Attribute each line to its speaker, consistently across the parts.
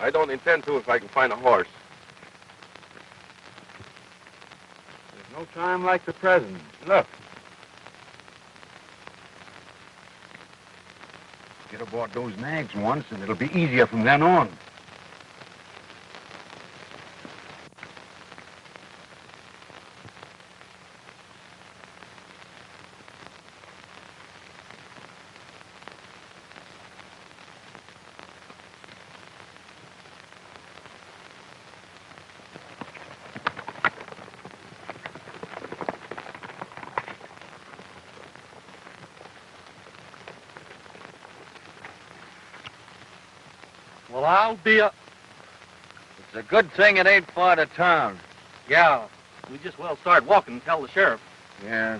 Speaker 1: I don't intend to if I can find a horse.
Speaker 2: There's no time like the present.
Speaker 1: Look.
Speaker 2: Get aboard those nags once, and it'll be easier from then on.
Speaker 3: Well, I'll be a...
Speaker 4: It's a good thing it ain't far to town.
Speaker 3: Yeah, we just well start walking and tell the sheriff.
Speaker 2: Yeah.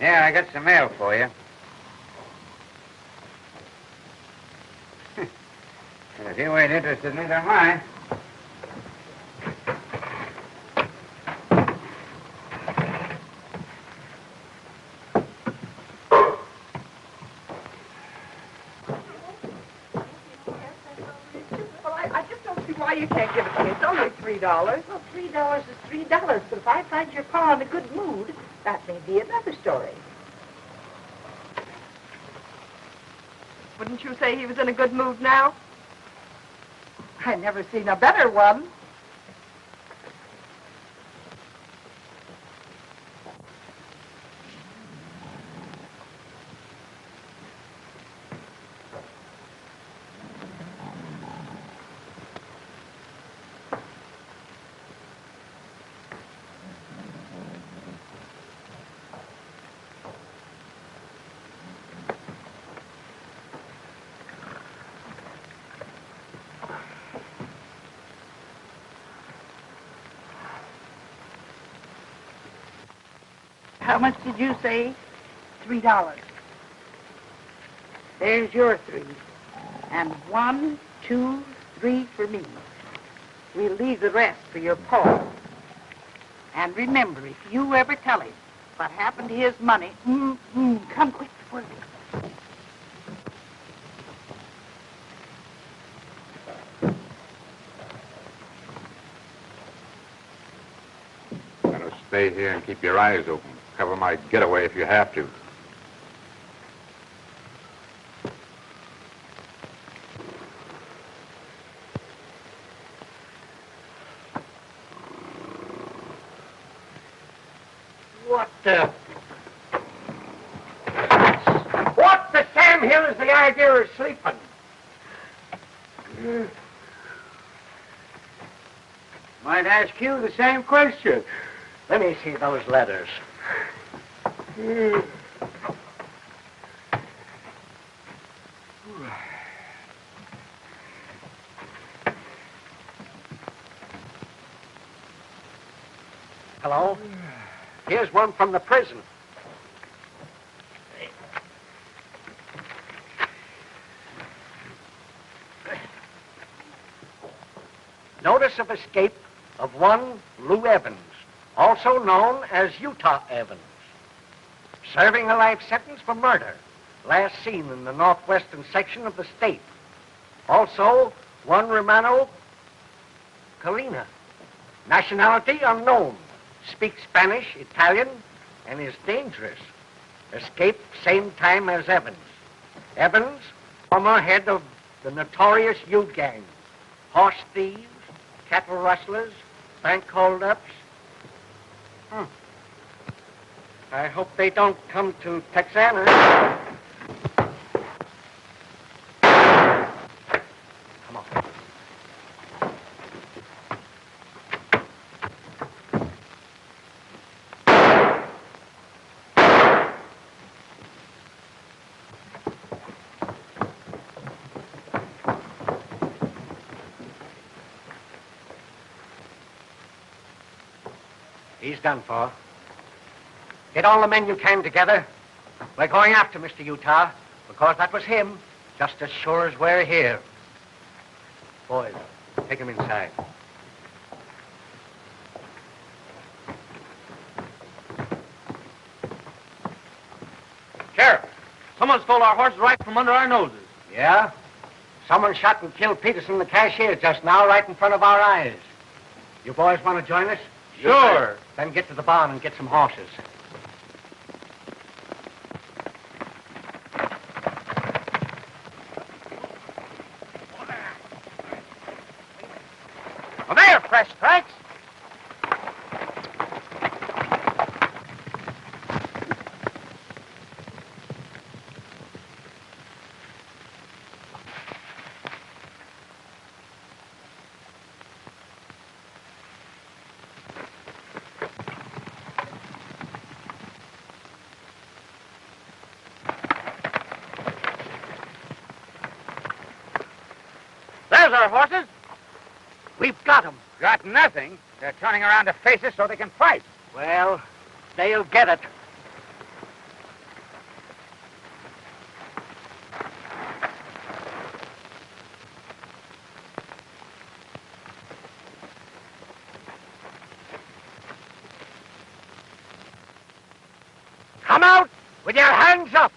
Speaker 5: Yeah, I got some mail for you. If you ain't interested in it, don't mind.
Speaker 6: Well, I just don't see why you can't give it to me. It's only $3. Well, $3 is $3, but if I find your pa in a good mood, that may be another story. Wouldn't you say he was in a good mood now? I never seen a better one. How much did you say? $3. There's your 3. And 1, 2, 3 for me. We'll leave the rest for your pa. And remember, if you ever tell him what happened to his money, come quick before
Speaker 2: Better stay here and keep your eyes open. Cover my getaway if you have to.
Speaker 5: What the Sam Hill is the idea of sleeping? Might ask you the same question. Let me see those letters. Hello? Here's one from the prison. Notice of escape of one Lou Evans, also known as Utah Evans, serving a life sentence for murder, last seen in the northwestern section of the state. Also, one Romano Calinie, nationality unknown, speaks Spanish, Italian, and is dangerous. Escaped same time as Evans. Evans, former head of the notorious U-gang, horse thieves, cattle rustlers, bank holdups. I hope they don't come to Texana. Come on. He's done for. Get all the men you can together. We're going after Mr. Utah, because that was him, just as sure as we're here. Boys, take him inside.
Speaker 3: Sheriff, someone stole our horses right from under our noses.
Speaker 5: Yeah? Someone shot and killed Peterson, the cashier, just now, right in front of our eyes. You boys want to join us?
Speaker 3: Sure.
Speaker 5: Then get to the barn and get some horses.
Speaker 4: Well, there, fresh tracks. There's our horses.
Speaker 5: We've got them.
Speaker 4: Got nothing. They're turning around to face us so they can fight.
Speaker 5: Well, they'll get it. Come out with your hands up.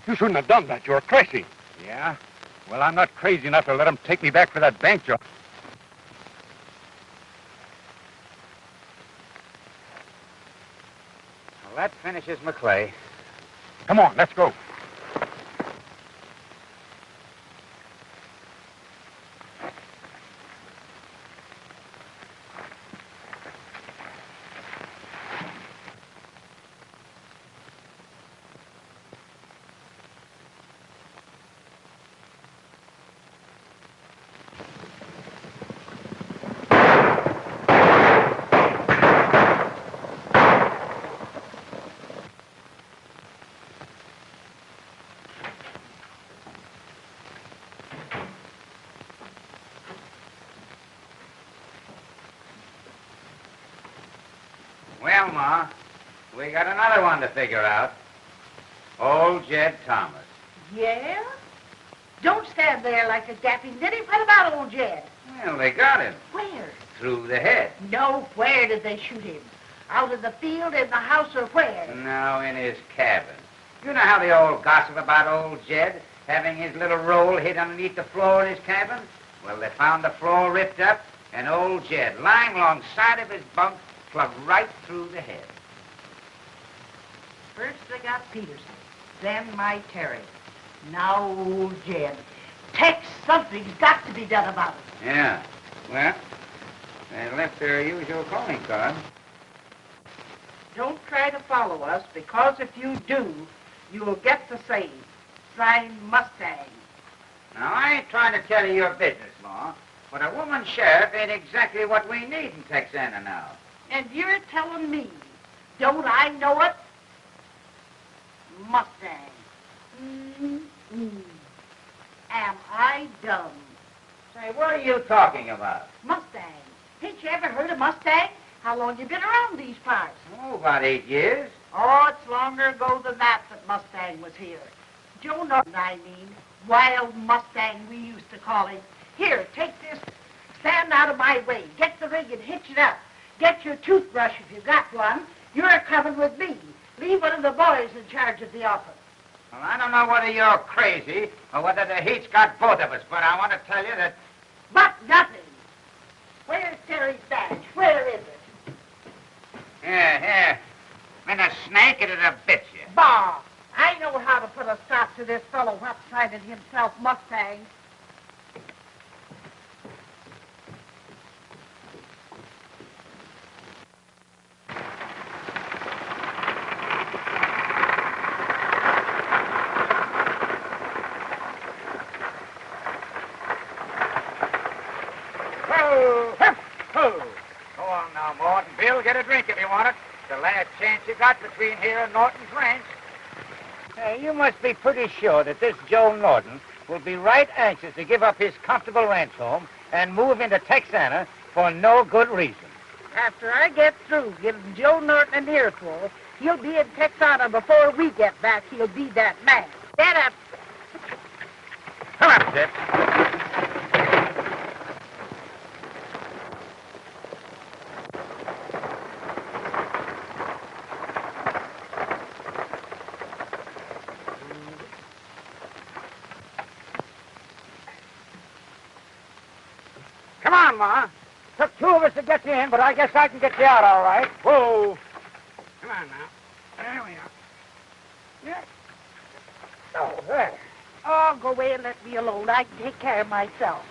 Speaker 2: You shouldn't have done that. You're crazy. Yeah? Well, I'm not crazy enough to let him take me back for that bank job.
Speaker 4: Well, that finishes McClay.
Speaker 2: Come on, let's go.
Speaker 4: Well, Ma, we got another one to figure out. Old Jed Thomas.
Speaker 6: Yeah? Don't stand there like a dapping ninny. What about old Jed?
Speaker 4: Well, they got him.
Speaker 6: Where?
Speaker 4: Through the head.
Speaker 6: No, where did they shoot him? Out in the field, in the house, or where?
Speaker 4: No, in his cabin. You know how they all gossip about old Jed having his little roll hid underneath the floor in his cabin? Well, they found the floor ripped up and old Jed lying alongside of his bunk, plugged right through the head.
Speaker 6: First they got Peterson, then my Terry. Now old Jed. Tex, something's got to be done about it.
Speaker 4: Yeah. Well, they left their usual calling card.
Speaker 6: Don't try to follow us, because if you do, you'll get the same. Signed, Mustang.
Speaker 4: Now, I ain't trying to tell you your business, Ma, but a woman sheriff ain't exactly what we need in Texana now.
Speaker 6: And you're telling me, don't I know it? Mustang. Am I dumb?
Speaker 4: Say, what are you talking about?
Speaker 6: Mustang. Ain't you ever heard of Mustang? How long you been around these parts?
Speaker 4: Oh, about 8 years.
Speaker 6: Oh, it's longer ago than that Mustang was here. Joe Norton, I mean. Wild Mustang, we used to call him. Here, take this. Stand out of my way. Get the rig and hitch it up. Get your toothbrush if you've got one. You're coming with me. Leave one of the boys in charge of the office.
Speaker 4: Well, I don't know whether you're crazy or whether the heat's got both of us, but I want to tell you that...
Speaker 6: But nothing. Where's Terry's badge? Where is it?
Speaker 4: Here. Been a snake, it'd have bit you.
Speaker 6: Bah! I know how to put a stop to this fellow what-sided himself Mustang.
Speaker 4: get a drink if you want it. The last chance you got between here and Norton's ranch. You must be pretty sure that this Joe Norton will be right anxious to give up his comfortable ranch home and move into Texana for no good reason.
Speaker 6: After I get through giving Joe Norton an earful, he'll be in Texana before we get back. He'll be that man. Get up.
Speaker 4: Come up, Zip. Come on, Ma. Took two of us to get you in, but I guess I can get you out all right. Whoa. Come on now. There we are. Yeah. Oh, there.
Speaker 6: Oh, go away and let me alone. I can take care of myself.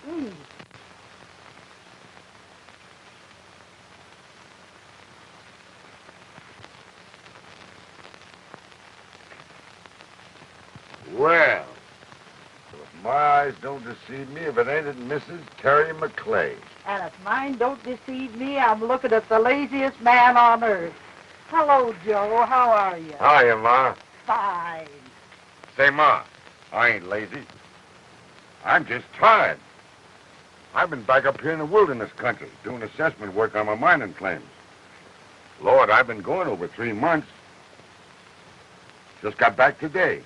Speaker 6: Mm.
Speaker 1: Well, if my eyes don't deceive me, if it ain't Mrs. Terry McClay.
Speaker 6: And if mine don't deceive me, I'm looking at the laziest man on earth. Hello, Joe. How are you?
Speaker 1: Hiya, Ma.
Speaker 6: Fine.
Speaker 2: Say, Ma, I ain't lazy. I'm just tired. I've been back up here in the wilderness country doing assessment work on my mining claims. Lord, I've been going over 3 months. Just got back today.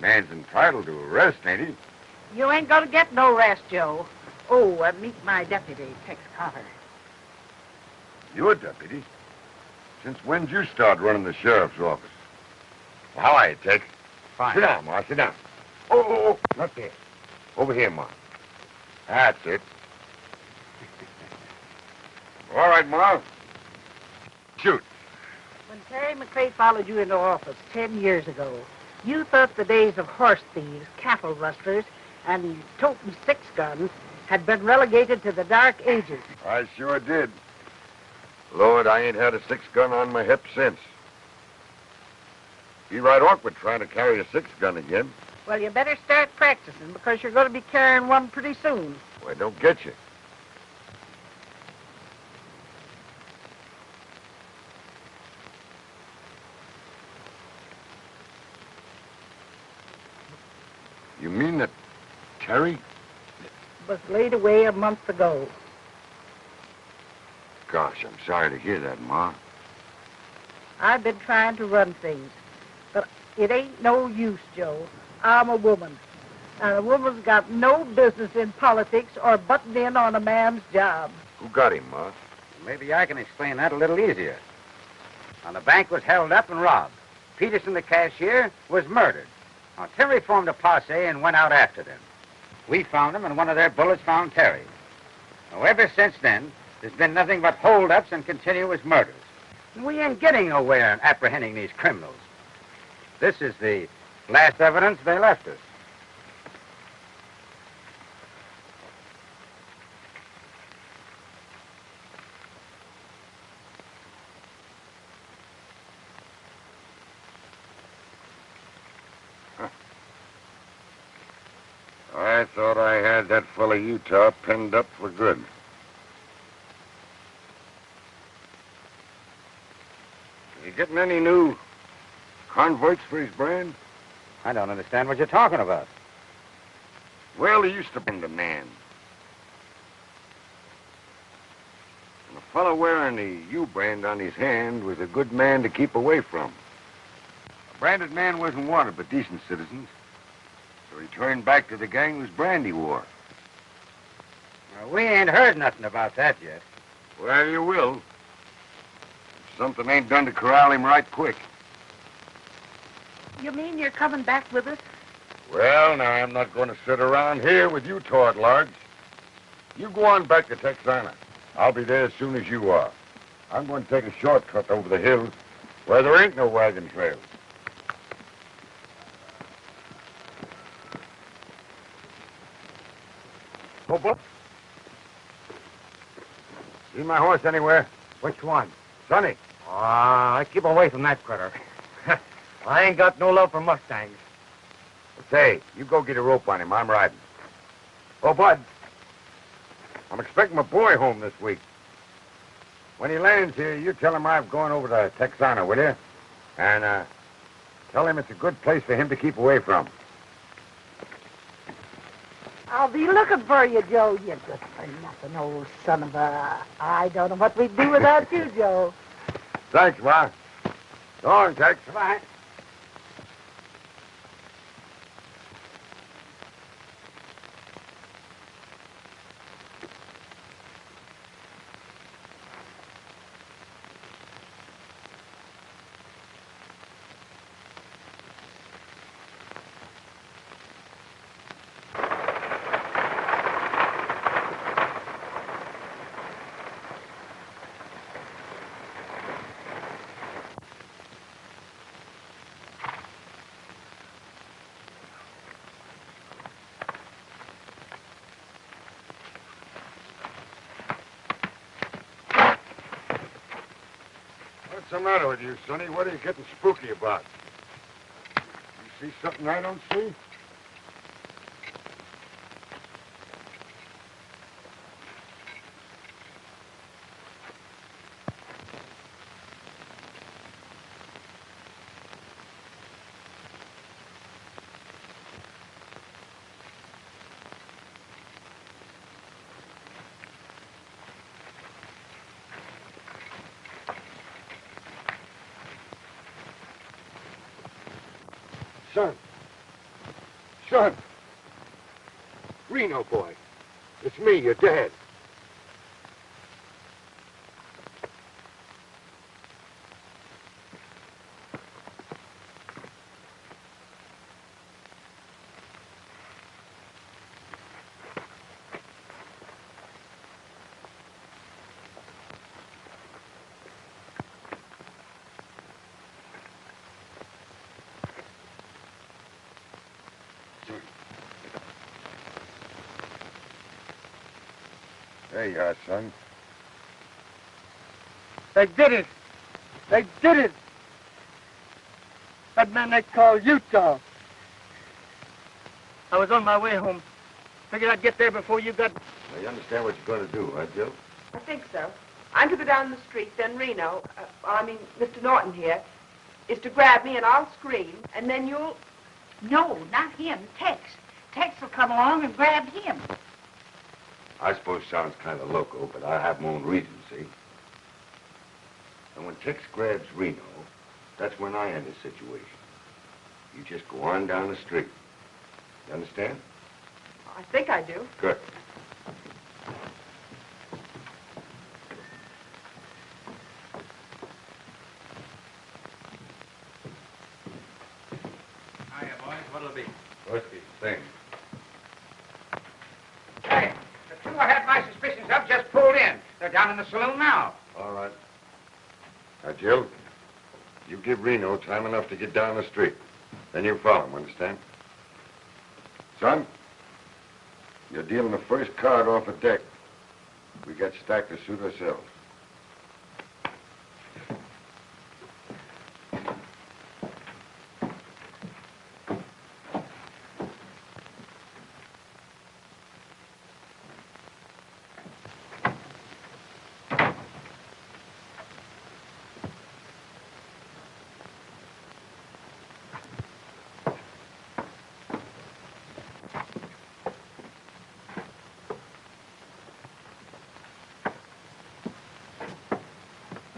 Speaker 2: Man's entitled to a rest, ain't he?
Speaker 6: You ain't gonna get no rest, Joe. Oh, meet my deputy, Tex Cotter.
Speaker 2: You're a deputy. Since when'd you start running the sheriff's office? Well, how are you, Tex?
Speaker 4: Fine.
Speaker 2: Sit down, Ma, sit down. Oh, not there. Over here, Ma. That's it. All right, Ma. Shoot.
Speaker 6: When Terry McClay followed you into office 10 years ago, you thought the days of horse thieves, cattle rustlers, and toting 6-guns had been relegated to the dark ages.
Speaker 2: I sure did. Lord, I ain't had a 6-gun on my hip since. Be right awkward trying to carry a 6-gun again.
Speaker 6: Well, you better start practicing because you're going to be carrying one pretty soon.
Speaker 2: Well, I don't get you. You mean that Terry?
Speaker 6: Was laid away a month ago.
Speaker 2: Gosh, I'm sorry to hear that, Ma.
Speaker 6: I've been trying to run things, but it ain't no use, Joe. I'm a woman, and a woman's got no business in politics or butting in on a man's job.
Speaker 2: Who got him, Ma?
Speaker 4: Maybe I can explain that a little easier. Now, the bank was held up and robbed. Peterson, the cashier, was murdered. Now, Terry formed a posse and went out after them. We found them, and one of their bullets found Terry. Now, ever since then, there's been nothing but holdups and continuous murders. And we ain't getting nowhere in apprehending these criminals. This is the last evidence they left us.
Speaker 2: I thought I had that fellow Utah pinned up for good. You getting any new converts for his brand?
Speaker 4: I don't understand what you're talking about.
Speaker 2: Well, he used to be the man. And the fellow wearing the U brand on his hand was a good man to keep away from. A branded man wasn't wanted by decent citizens. So he turned back to the gang whose brand he wore.
Speaker 4: Well, we ain't heard nothing about that yet.
Speaker 2: Well, you will. If something ain't done to corral him right quick.
Speaker 6: You mean you're coming back with us?
Speaker 2: Well, now, I'm not going to sit around here with you tart-lards. You go on back to Texana. I'll be there as soon as you are. I'm going to take a shortcut over the hills where there ain't no wagon trails. Hobo? See my horse anywhere?
Speaker 4: Which one?
Speaker 2: Sonny.
Speaker 4: I keep away from that critter.
Speaker 5: I ain't got no love for Mustangs.
Speaker 2: Say, you go get a rope on him. I'm riding. Oh, Bud. I'm expecting my boy home this week. When he lands here, you tell him I'm going over to Texana, will you? And, tell him it's a good place for him to keep away from.
Speaker 6: I'll be looking for you, Joe. You good for nothing, old son of a... I don't know what we'd do without you, Joe.
Speaker 2: Thanks, Ma. So long, Tex.
Speaker 4: Bye.
Speaker 2: What's the matter with you, Sonny? What are you getting spooky about? You see something I don't see? Son. Son. Reno, boy. It's me, your dad. There you are, son.
Speaker 5: They did it. They did it. That man they call Utah. I was on my way home. Figured I'd get there before you got...
Speaker 2: Now, you understand what you're going to do, huh, Jill?
Speaker 7: I think so. I'm to go down the street, then Reno, Mr. Norton here, is to grab me and I'll scream, and then you'll...
Speaker 6: No, not him. Tex. Tex will come along and grab him.
Speaker 2: I suppose sounds kind of loco, but I have my own reasons, see? And when Tex grabs Reno, that's when I end the situation. You just go on down the street. You understand?
Speaker 7: I think I do.
Speaker 2: Good.
Speaker 3: Hiya, boys. What'll it be?
Speaker 2: Whiskey, same.
Speaker 4: Hey, the two I had my suspicions of just pulled in. They're down in the saloon now.
Speaker 2: All right. Now, Jill, you give Reno time enough to get down the street. Then you follow him, understand? Son, you're dealing the first card off a deck. We got stacked to suit ourselves.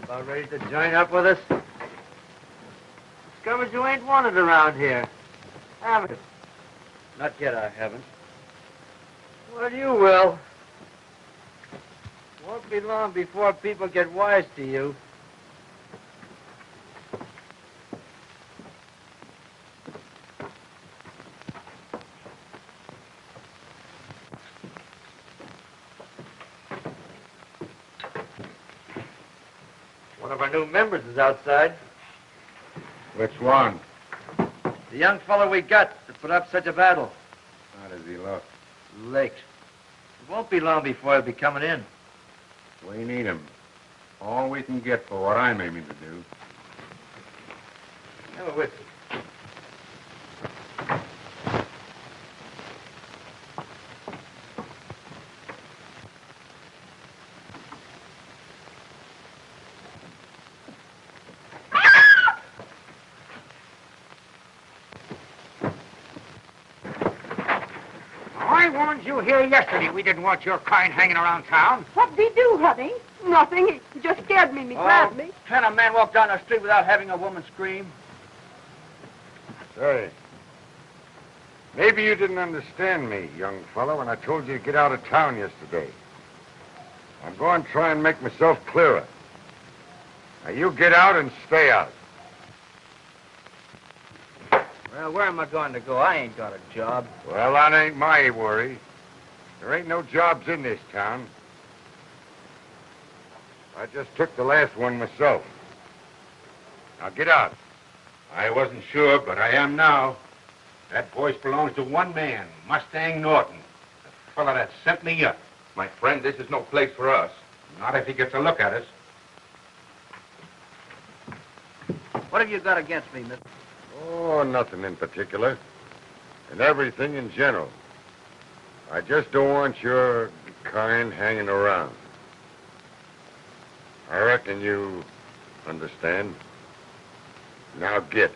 Speaker 5: About ready to join up with us? Discovered you ain't wanted around here. Have it?
Speaker 3: Not yet, I haven't.
Speaker 5: Well, you will. Won't be long before people get wise to you. One of our new members is outside.
Speaker 2: Which one?
Speaker 5: The young fellow we got to put up such a battle.
Speaker 2: How does he look?
Speaker 5: Licked. It won't be long before he'll be coming in.
Speaker 2: We need him. All we can get for what I'm aiming to do.
Speaker 5: Have a whiskey.
Speaker 4: I warned you here yesterday we didn't want your kind hanging around town.
Speaker 7: What did he do, honey? Nothing. He just scared me and he grabbed me.
Speaker 8: Can a man walk down the street without having a woman scream?
Speaker 2: Say, maybe you didn't understand me, young fellow, when I told you to get out of town yesterday. I'm going to try and make myself clearer. Now, you get out and stay out.
Speaker 8: Well, where am I going to go? I ain't got a job.
Speaker 2: Well, that ain't my worry. There ain't no jobs in this town. I just took the last one myself. Now, get out.
Speaker 9: I wasn't sure, but I am now. That voice belongs to one man, Mustang Norton, the fella that sent me up. My friend, this is no place for us. Not if he gets a look at us.
Speaker 8: What have you got against me, mister?
Speaker 2: Oh, nothing in particular. And everything in general. I just don't want your kind hanging around. I reckon you understand. Now get.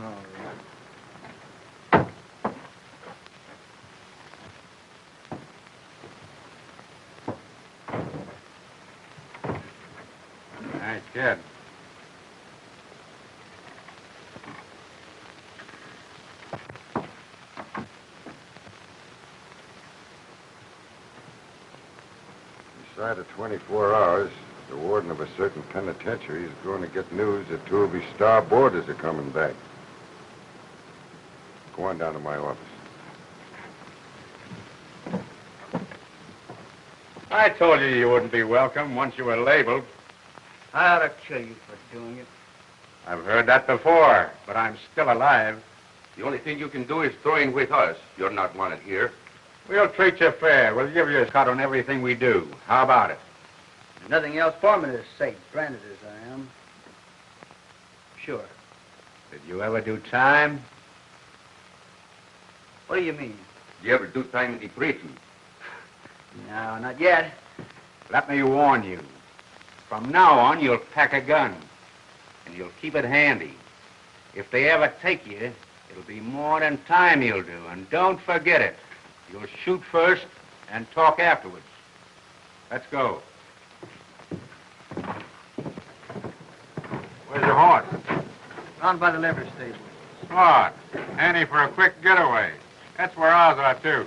Speaker 8: All right.
Speaker 9: Nice kid.
Speaker 2: Inside of 24 hours, the warden of a certain penitentiary is going to get news that 2 of his star boarders are coming back. Go on down to my office.
Speaker 9: I told you you wouldn't be welcome once you were labeled.
Speaker 8: I ought to kill you for doing it.
Speaker 9: I've heard that before, but I'm still alive. The only thing you can do is throw in with us. You're not wanted here. We'll treat you fair. We'll give you a cut on everything we do. How about it?
Speaker 8: There's nothing else for me to say, branded as I am. Sure.
Speaker 9: Did you ever do time?
Speaker 8: What do you mean?
Speaker 9: Did you ever do time in the prison?
Speaker 8: No, not yet.
Speaker 9: Let me warn you. From now on, you'll pack a gun. And you'll keep it handy. If they ever take you, it'll be more than time you'll do. And don't forget it. You'll shoot first and talk afterwards. Let's go. Where's your horse?
Speaker 8: Round by the livery stable.
Speaker 9: Smart. Handy for a quick getaway. That's where ours are, too.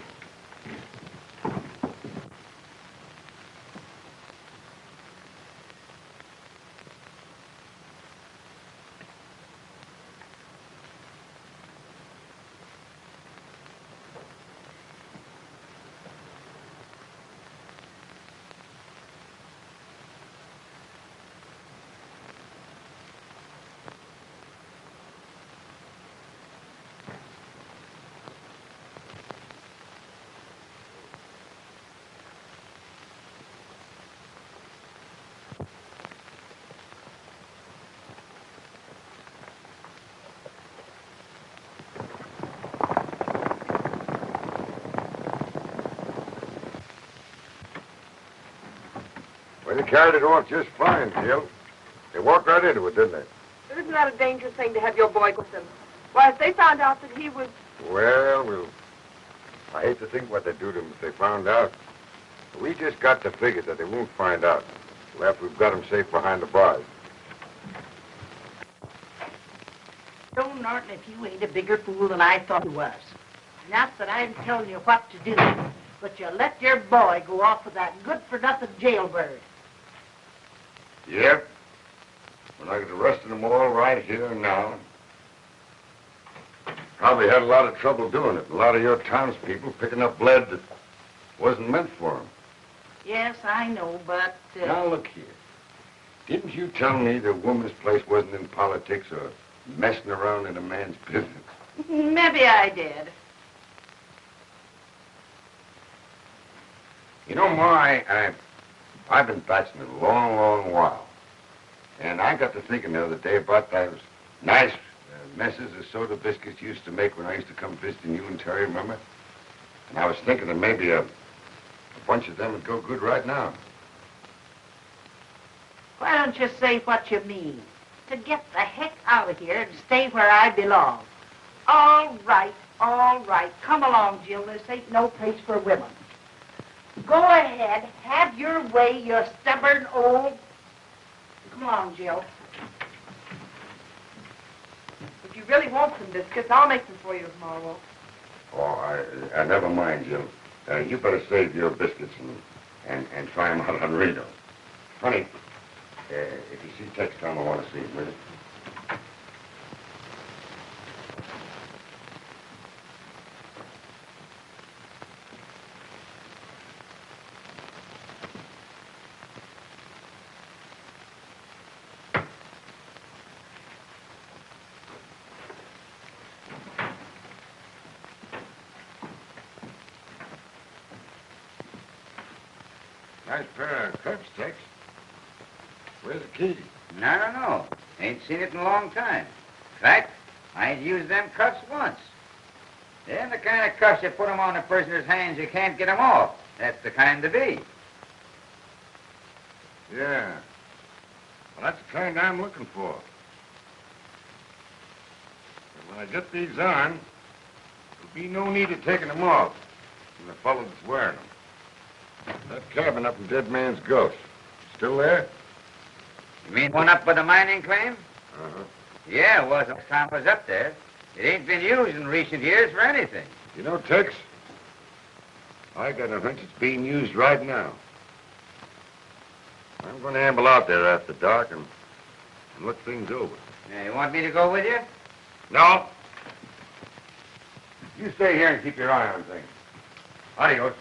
Speaker 2: Well, they carried it off just fine, Jill. They walked right into it, didn't they?
Speaker 7: Isn't that a dangerous thing to have your boy with them? Why, if they found out that he was...
Speaker 2: Well, I hate to think what they'd do to him if they found out. We just got to figure that they won't find out till after we've got him safe behind the bars.
Speaker 6: Joe Norton, if you ain't a bigger fool than I thought you was. Not that I'm telling you what to do, but you let your boy go off with that good-for-nothing jailbird.
Speaker 2: Yep. When I was arresting them all right here and now. Probably had a lot of trouble doing it. A lot of your townspeople picking up lead that wasn't meant for them.
Speaker 6: Yes, I know, but...
Speaker 2: Now, look here. Didn't you tell me the woman's place wasn't in politics or messing around in a man's business?
Speaker 6: Maybe I did.
Speaker 2: You know, Ma, I've been bachelor a long, long while. And I got to thinking the other day about those nice messes of soda biscuits you used to make when I used to come visiting you and Terry, remember? And I was thinking that maybe a bunch of them would go good right now.
Speaker 6: Why don't you say what you mean? To get the heck out of here and stay where I belong. All right. All right, come along, Jill. This ain't no place for women. Go ahead, have your way, you stubborn old... Come along, Jill.
Speaker 7: If you really want some biscuits, I'll make them for you tomorrow.
Speaker 2: Oh, I never mind, Jill. You better save your biscuits and try them out on Reno. Honey, if you see Texana, I want to see him, will you?
Speaker 1: Nice pair of cuffs, Tex. Where's the key?
Speaker 4: I don't know. Ain't seen it in a long time. In fact, I ain't used them cuffs once. They're the kind of cuffs you put 'em on a prisoner's hands, you can't get 'em off. That's the kind to be.
Speaker 1: Yeah. Well, that's the kind I'm looking for. But when I get these on, there'll be no need of taking them off from the fellow that's wearing them. That cabin up in Dead Man's Ghost. Still there?
Speaker 4: You mean one up by the mining claim?
Speaker 1: Uh-huh.
Speaker 4: Yeah, it was last time I was up there. It ain't been used in recent years for anything.
Speaker 1: You know, Tex, I got a hunch it's being used right now. I'm going to amble out there after dark and look things over.
Speaker 4: Now, you want me to go with you?
Speaker 2: No. You stay here and keep your eye on things. Adios.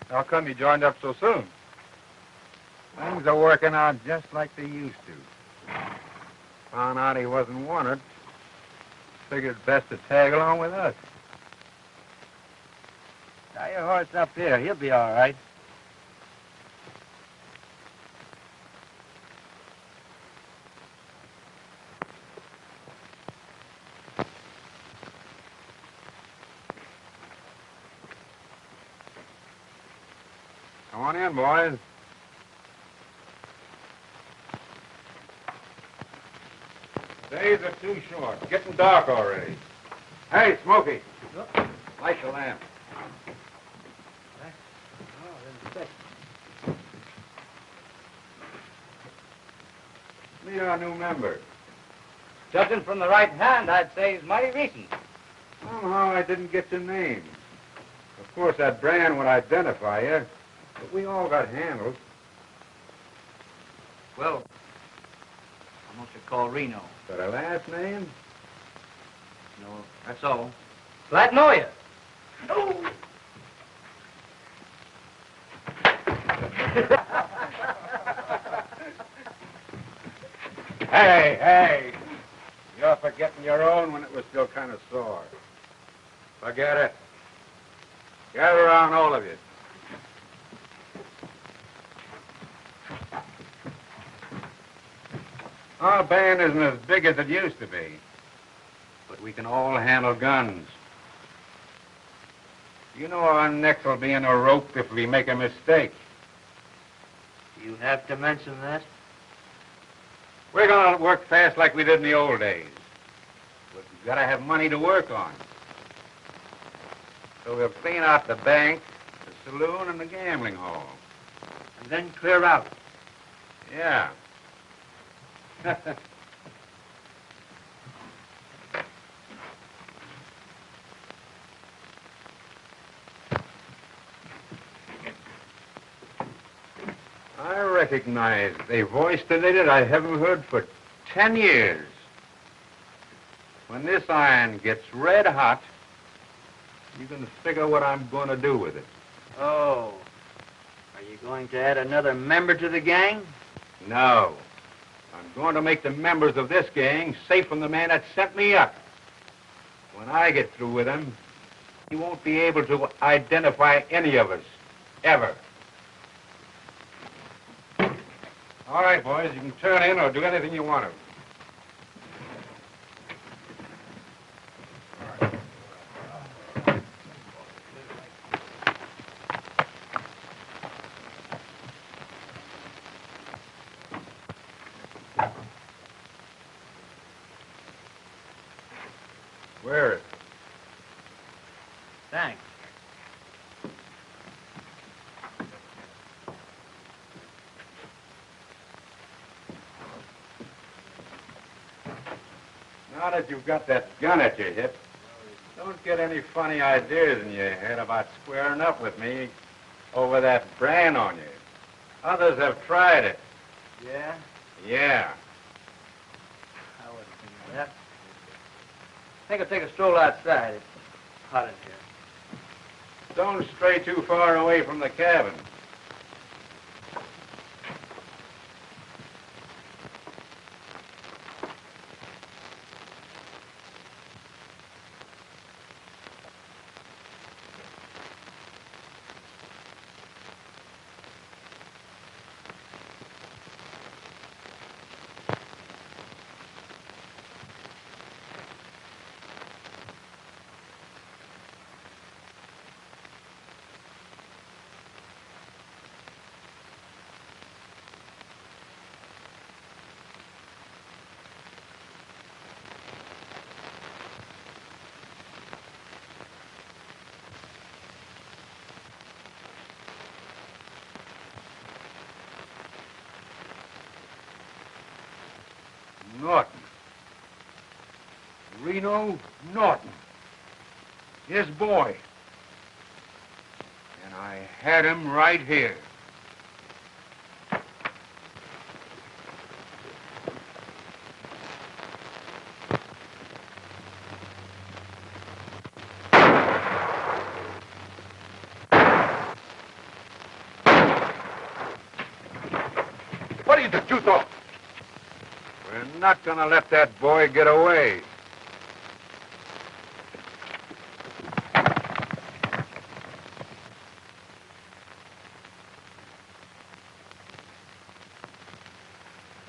Speaker 9: How come you joined up so soon? Things are working out just like they used to. Found out he wasn't wanted. Figured best to tag along with us.
Speaker 8: Tie your horse up here. He'll be all right.
Speaker 9: Come on in, boys. Days are too short. Getting dark already. Hey, Smokey. Light the lamp. Meet our new member.
Speaker 8: Judging from the right hand, I'd say he's mighty recent.
Speaker 9: Somehow I didn't get your name. Of course, that brand would identify you, but we all got handles.
Speaker 8: Well, I'm what you call Reno.
Speaker 9: Got a last name?
Speaker 8: No, that's all. Glad to know you.
Speaker 9: Hey, hey! You're forgetting your own when it was still kind of sore. Forget it. Gather around, all of you. Our band isn't as big as it used to be, but we can all handle guns. You know our necks will be in a rope if we make a mistake.
Speaker 8: You have to mention that?
Speaker 9: We're going to work fast like we did in the old days, but we've got to have money to work on. So we'll clean out the bank, the saloon, and the gambling hall.
Speaker 8: And then clear out.
Speaker 9: Yeah. I recognize a voice today that I haven't heard for 10 years. When this iron gets red hot, you can figure what I'm going to do with it.
Speaker 8: Oh. Are you going to add another member to the gang?
Speaker 9: No. I'm going to make the members of this gang safe from the man that sent me up. When I get through with him, he won't be able to identify any of us, ever.
Speaker 1: All right, boys, you can turn in or do anything you want to.
Speaker 9: Where is it?
Speaker 8: Thanks.
Speaker 9: Now that you've got that gun at your hip, don't get any funny ideas in your head about squaring up with me over that brand on you. Others have tried it.
Speaker 8: Yeah?
Speaker 9: Yeah.
Speaker 8: I wouldn't think of that. I think I'll take a stroll outside. It's hot in here.
Speaker 9: Don't stray too far away from the cabin. Norton. Reno Norton. His boy. And I had him right here.
Speaker 1: What do you think you thought?
Speaker 9: We're not gonna let that boy get away.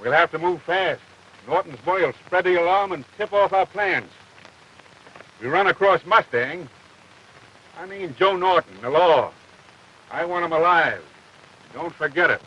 Speaker 9: We'll have to move fast. Norton's boy will spread the alarm and tip off our plans. We run across Mustang. I mean Joe Norton, the law. I want him alive. Don't forget it.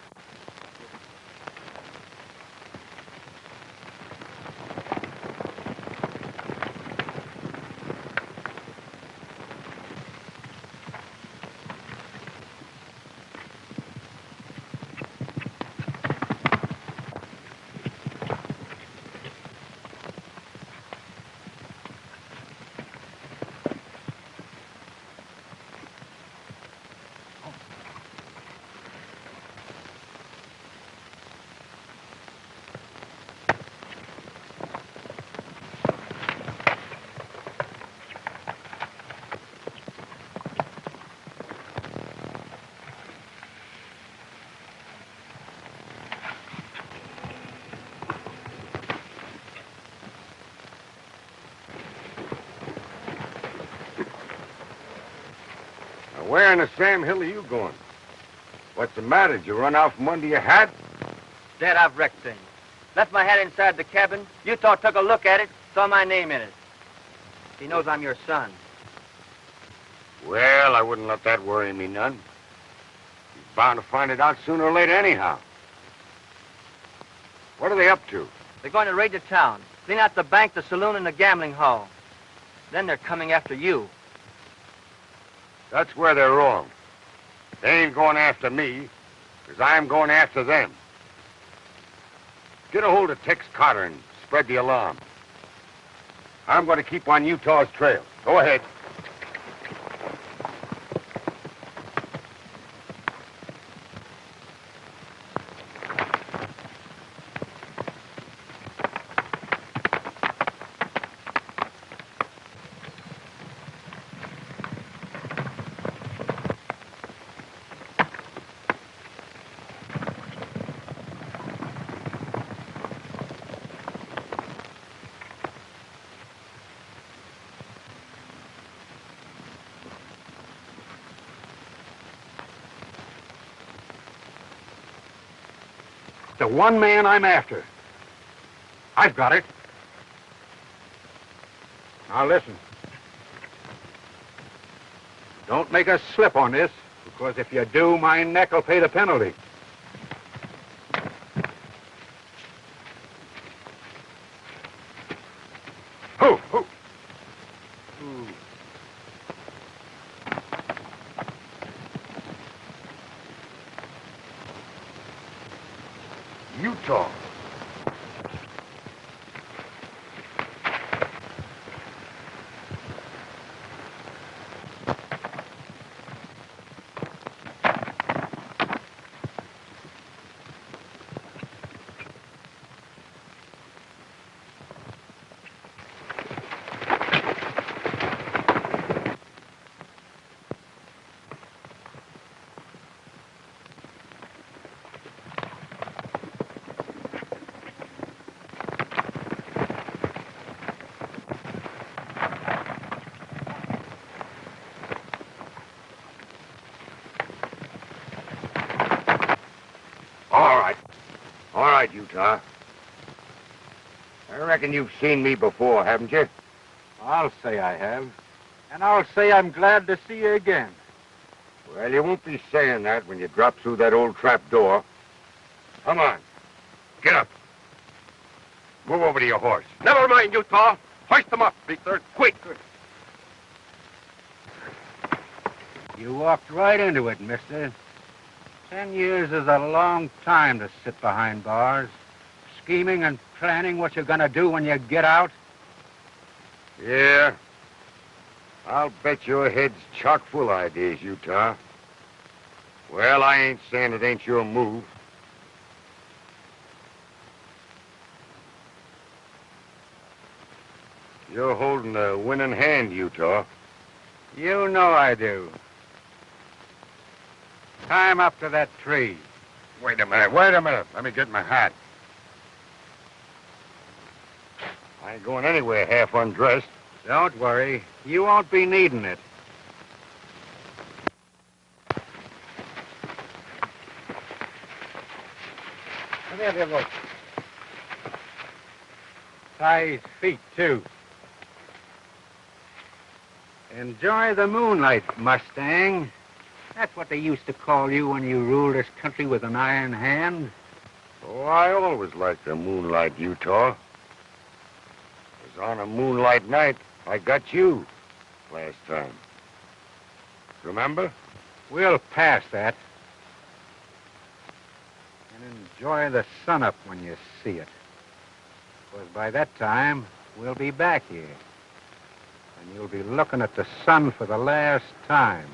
Speaker 2: Where in the Sam Hill are you going? What's the matter? Did you run out from under your hat?
Speaker 8: Dad, I've wrecked things. Left my hat inside the cabin. Utah took a look at it, saw my name in it. He knows I'm your son.
Speaker 2: Well, I wouldn't let that worry me none. He's bound to find it out sooner or later anyhow. What are they up to?
Speaker 8: They're going to raid the town, clean out the bank, the saloon, and the gambling hall. Then they're coming after you.
Speaker 2: That's where they're wrong. They ain't going after me, because I'm going after them. Get a hold of Tex Carter and spread the alarm. I'm going to keep on Utah's trail. Go ahead.
Speaker 9: the one man I'm after. I've got it. Now listen. Don't make us slip on this, because if you do, my neck will pay the penalty. Ho, ho.
Speaker 2: Utah. All right, Utah. I reckon you've seen me before, haven't you?
Speaker 9: I'll say I have. And I'll say I'm glad to see you again.
Speaker 2: Well, you won't be saying that when you drop through that old trap door. Come on. Get up. Move over to your horse.
Speaker 10: Never mind, Utah. Hoist them up, Peter. Quick.
Speaker 9: You walked right into it, mister. 10 years is a long time to sit behind bars, scheming and planning what you're gonna do when you get out.
Speaker 2: Yeah. I'll bet your head's chock full of ideas, Utah. Well, I ain't saying it ain't your move. You're holding a winning hand, Utah.
Speaker 9: You know I do. Climb up to that tree.
Speaker 2: Wait a minute. Let me get my hat. I ain't going anywhere half undressed.
Speaker 9: Don't worry. You won't be needing it. Come here, dear boy. Tie his feet, too. Enjoy the moonlight, Mustang. That's what they used to call you when you ruled this country with an iron hand.
Speaker 2: Oh, I always liked the moonlight, Utah. It was on a moonlight night I got you last time. Remember?
Speaker 9: We'll pass that. And enjoy the sun up when you see it. Because by that time, we'll be back here. And you'll be looking at the sun for the last time.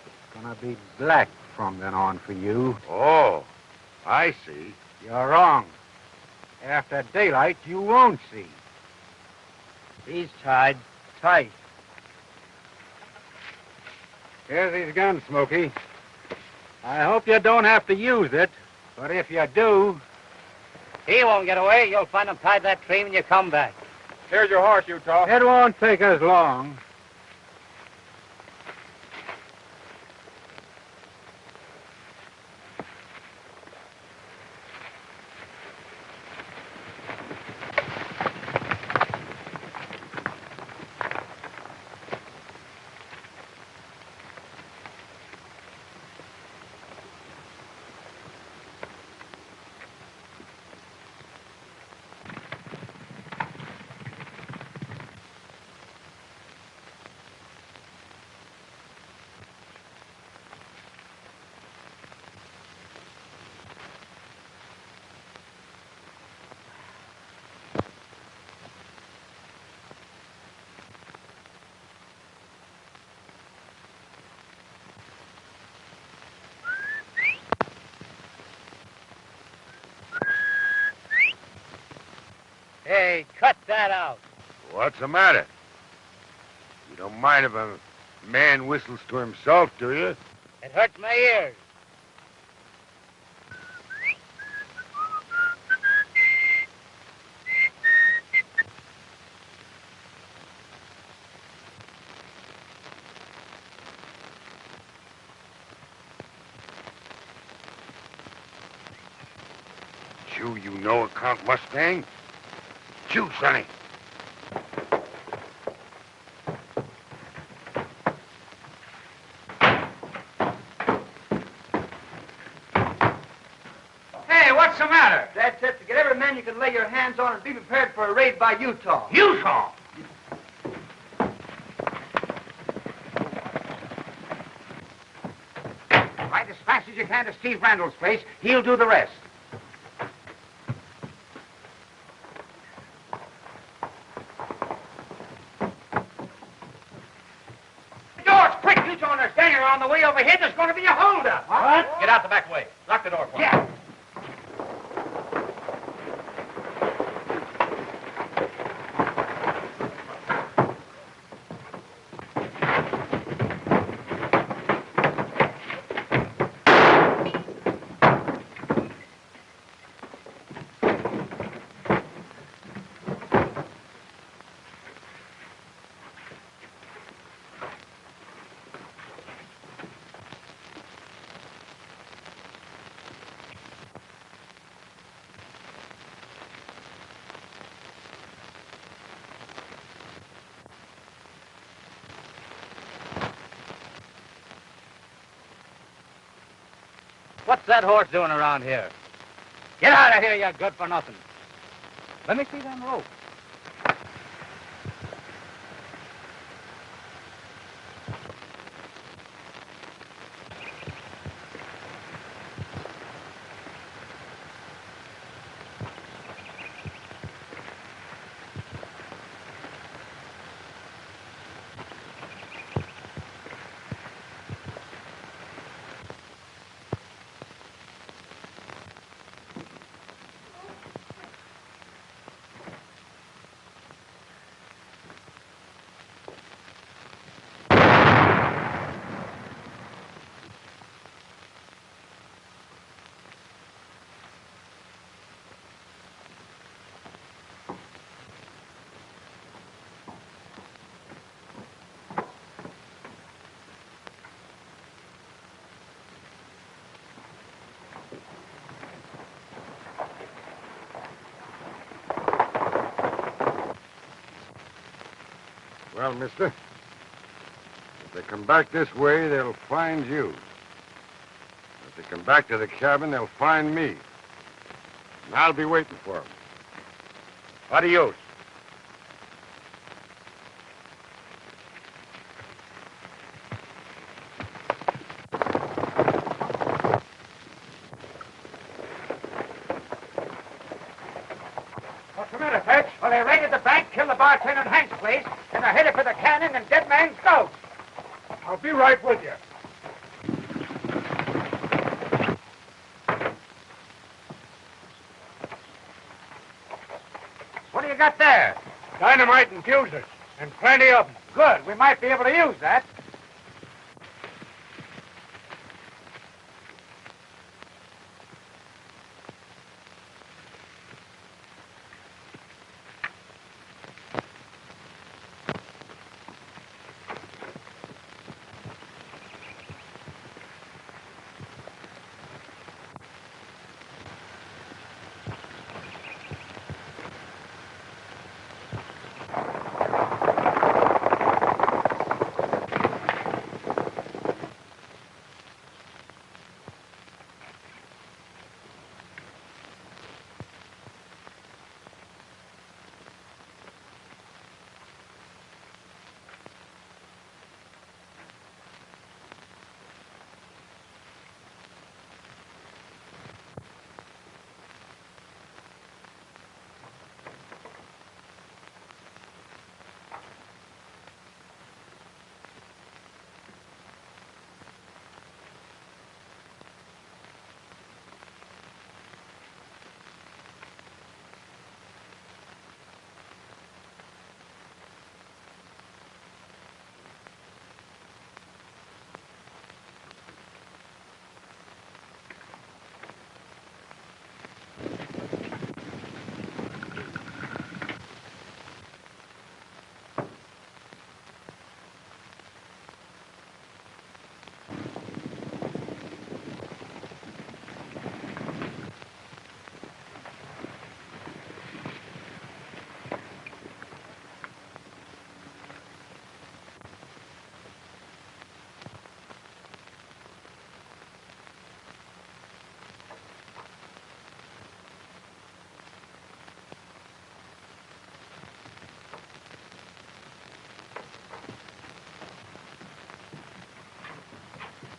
Speaker 9: It's gonna be black from then on for you.
Speaker 2: Oh, I see.
Speaker 9: You're wrong. After daylight, you won't see.
Speaker 8: He's tied tight.
Speaker 9: Here's his gun, Smoky. I hope you don't have to use it, but if you do...
Speaker 8: He won't get away. You'll find him tied to that tree when you come back.
Speaker 10: Here's your horse, Utah.
Speaker 9: It won't take us long.
Speaker 8: Hey, cut that out.
Speaker 2: What's the matter? You don't mind if a man whistles to himself, do you?
Speaker 8: It hurts my ears.
Speaker 2: Chew, you know account Mustang. Chew, Sonny.
Speaker 4: Hey, what's the matter?
Speaker 8: Dad said to get every man you can lay your hands on and be prepared for a raid by Utah.
Speaker 4: Utah? Ride as fast as you can to Steve Randall's place. He'll do the rest. Doors, quick! You don't understand. You're on the way over here. There's going to be a holdup. What?
Speaker 3: Get out the back way. Lock the door for me.
Speaker 4: Yeah.
Speaker 3: What's that horse doing around here? Get out of here, you good for nothing. Let me see them ropes.
Speaker 2: Well, mister, if they come back this way, they'll find you. If they come back to the cabin, they'll find me. And I'll be waiting for them. Adios.
Speaker 4: What's the matter, Fetch? Well, they raided the bank, killed the bartender in Hank's place, and they're headed for the cannon and Dead Man's Gulch.
Speaker 10: I'll be right with you.
Speaker 4: What do you got there?
Speaker 10: Dynamite and fuses, and plenty of them.
Speaker 4: Good. We might be able to use that.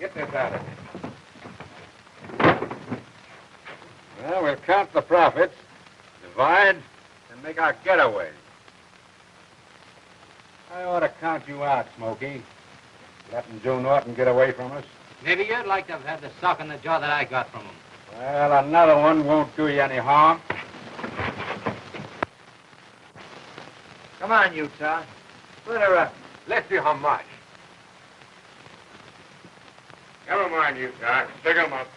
Speaker 9: Get this out of it. Well, we'll count the profits, divide, and make our getaway. I ought to count you out, Smokey. Letting Joe Norton get away from us.
Speaker 3: Maybe you'd like to have had the sock in the jaw that I got from him.
Speaker 9: Well, another one won't do you any harm.
Speaker 8: Come on, Utah. Split her up.
Speaker 10: Let's see how much.
Speaker 1: Never mind, you, Doc. Stick 'em up.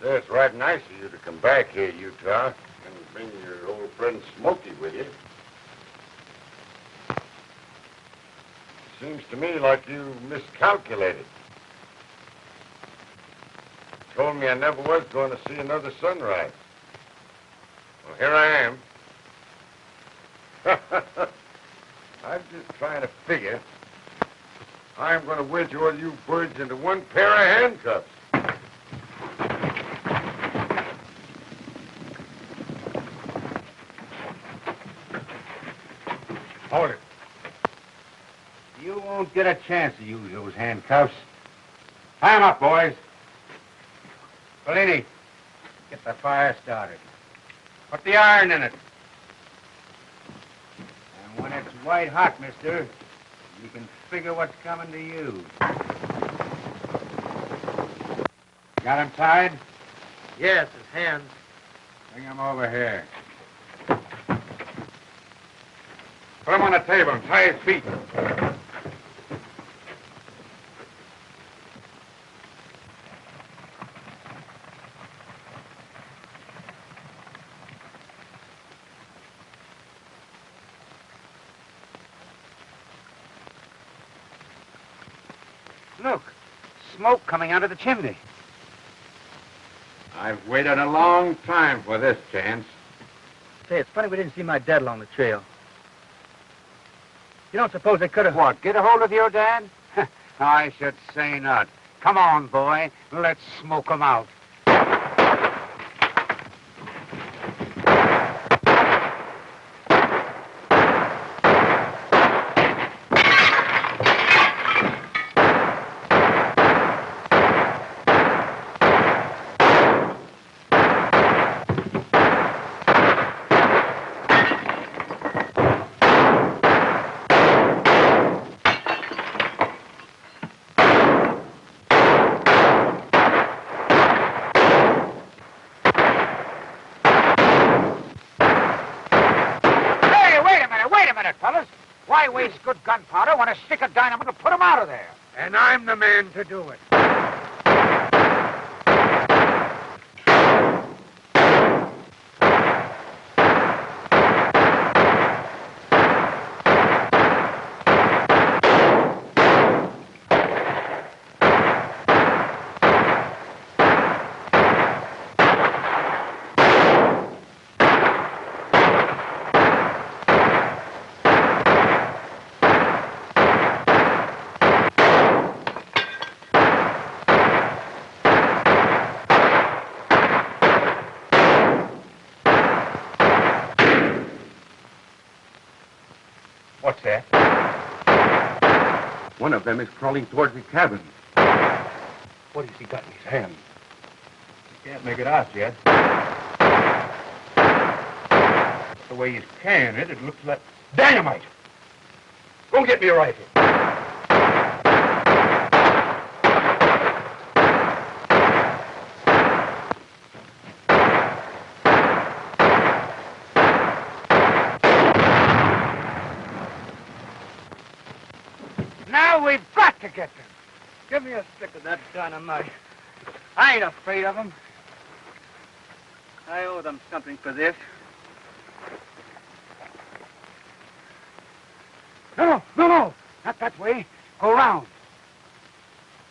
Speaker 2: It's right nice of you to come back here, Utah, and bring your old friend Smokey with you. Seems to me like you miscalculated. Told me I never was going to see another sunrise. Well, here I am. I'm just trying to figure. I'm going to wedge all you birds into one pair of handcuffs.
Speaker 9: Hold it. You won't get a chance to use those handcuffs. Tie 'em up, boys. Calinie, get the fire started. Put the iron in it. And when it's white hot, mister, you can figure what's coming to you. Got him tied?
Speaker 8: Yes, his hands.
Speaker 9: Bring him over here. Put him on the table and tie his feet.
Speaker 4: Look, smoke coming out of the chimney.
Speaker 9: I've waited a long time for this chance.
Speaker 8: Say, it's funny we didn't see my dad along the trail. You don't suppose they could have...
Speaker 4: What, get a hold of your dad? I should say not. Come on, boy. Let's smoke 'em out. Why waste good gunpowder when a stick of dynamite will put 'em out of there?
Speaker 10: And I'm the man to do it.
Speaker 9: What's that? One of them is crawling towards the cabin.
Speaker 10: What has he got in his hand?
Speaker 9: Can't make it out yet. The way he's carrying it, it looks like...
Speaker 10: Dynamite! Go get me a rifle.
Speaker 4: Now we've got to get them.
Speaker 8: Give me a stick of that dynamite. I ain't afraid of them. I owe them something for this.
Speaker 4: No, not that way. Go round.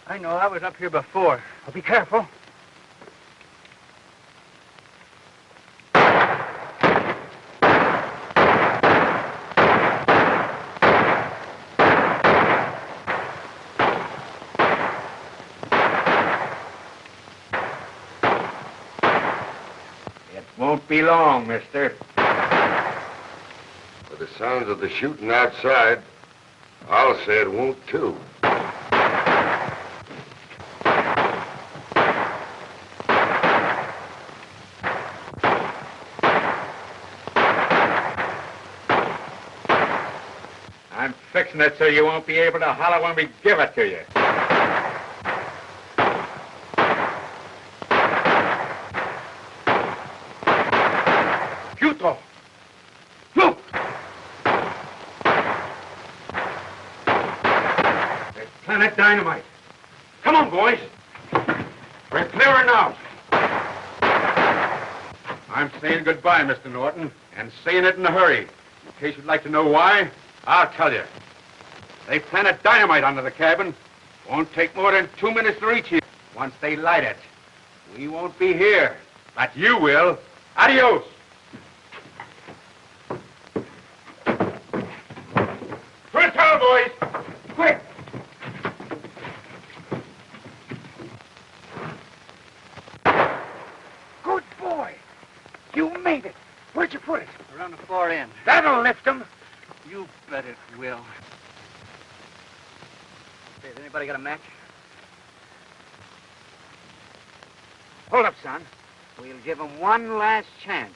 Speaker 8: I know, I was up here before.
Speaker 4: Well, be careful.
Speaker 9: Won't be long, mister.
Speaker 2: With the sounds of the shooting outside, I'll say it won't, too.
Speaker 9: I'm fixing it so you won't be able to holler when we give it to you.
Speaker 10: Puto! Look! They planted dynamite. Come on, boys. We're clearer now.
Speaker 9: I'm saying goodbye, Mr. Norton, and saying it in a hurry. In case you'd like to know why, I'll tell you. They planted dynamite under the cabin. Won't take more than 2 minutes to reach you. Once they light it, we won't be here, but you will. Adios!
Speaker 10: To the town, boys! Quick! Good boy! You made it! Where'd you put it?
Speaker 8: Around the far end.
Speaker 10: That'll lift them.
Speaker 8: You bet it will. Hey, has anybody got a match?
Speaker 4: Hold up, son. We'll give him one last chance.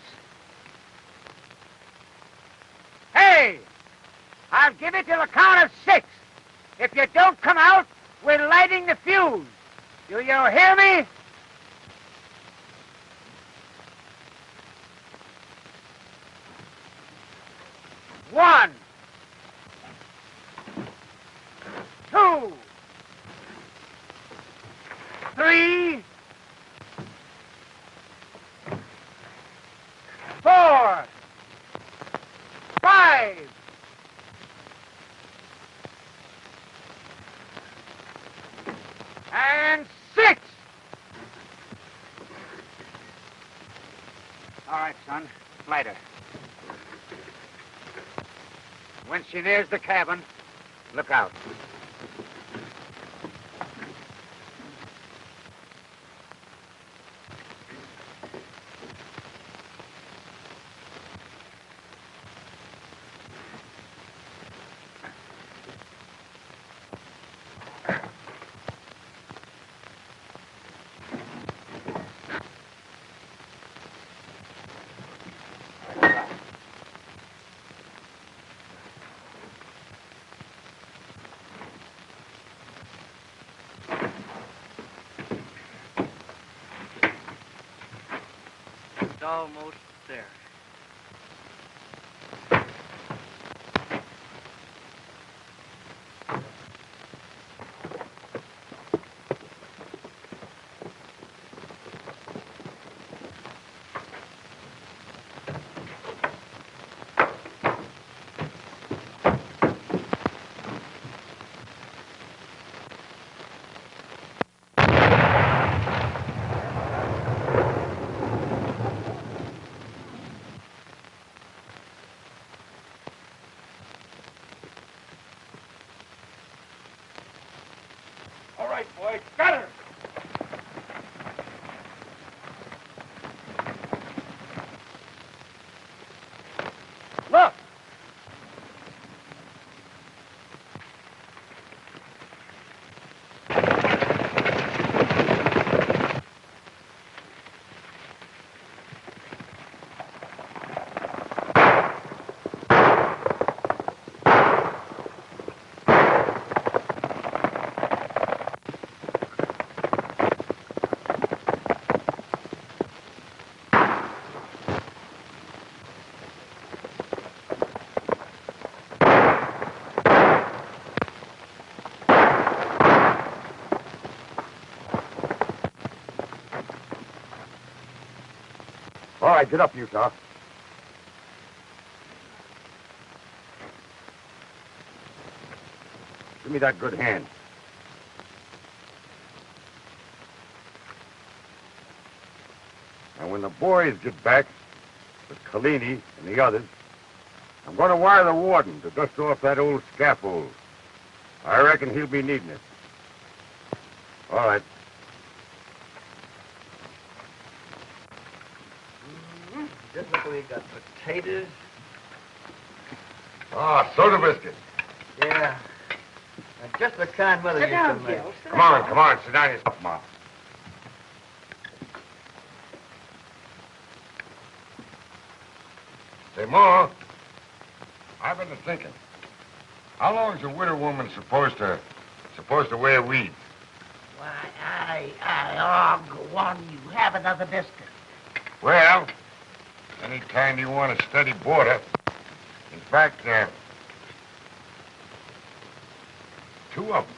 Speaker 4: Hey! I'll give it till the count of 6. If you don't come out, we're lighting the fuse. Do you hear me? 1, 2, 3, 4, 5. And 6. All right, son. Light her. When she nears the cabin, look out.
Speaker 8: It's almost there.
Speaker 10: All right, boys. Got her!
Speaker 4: Look!
Speaker 2: All right, get up, Utah. Give me that good hand. And when the boys get back, with Calinie and the others, I'm going to wire the warden to dust off that old scaffold. I reckon he'll be needing it. All right.
Speaker 8: Just look what we got. Potatoes.
Speaker 2: Ah, soda biscuit.
Speaker 8: Yeah. Just the kind Mother
Speaker 6: Sit
Speaker 8: used to
Speaker 6: down,
Speaker 8: make.
Speaker 6: Gil. Sit
Speaker 2: Come
Speaker 6: down.
Speaker 2: on, come on. Sit down yourself, Ma. Say, Ma, I've been thinking. How long is a widow woman supposed to wear weeds?
Speaker 6: Why, oh, go on, you have another biscuit.
Speaker 2: Well, anytime you want a steady boarder. In fact, two of them.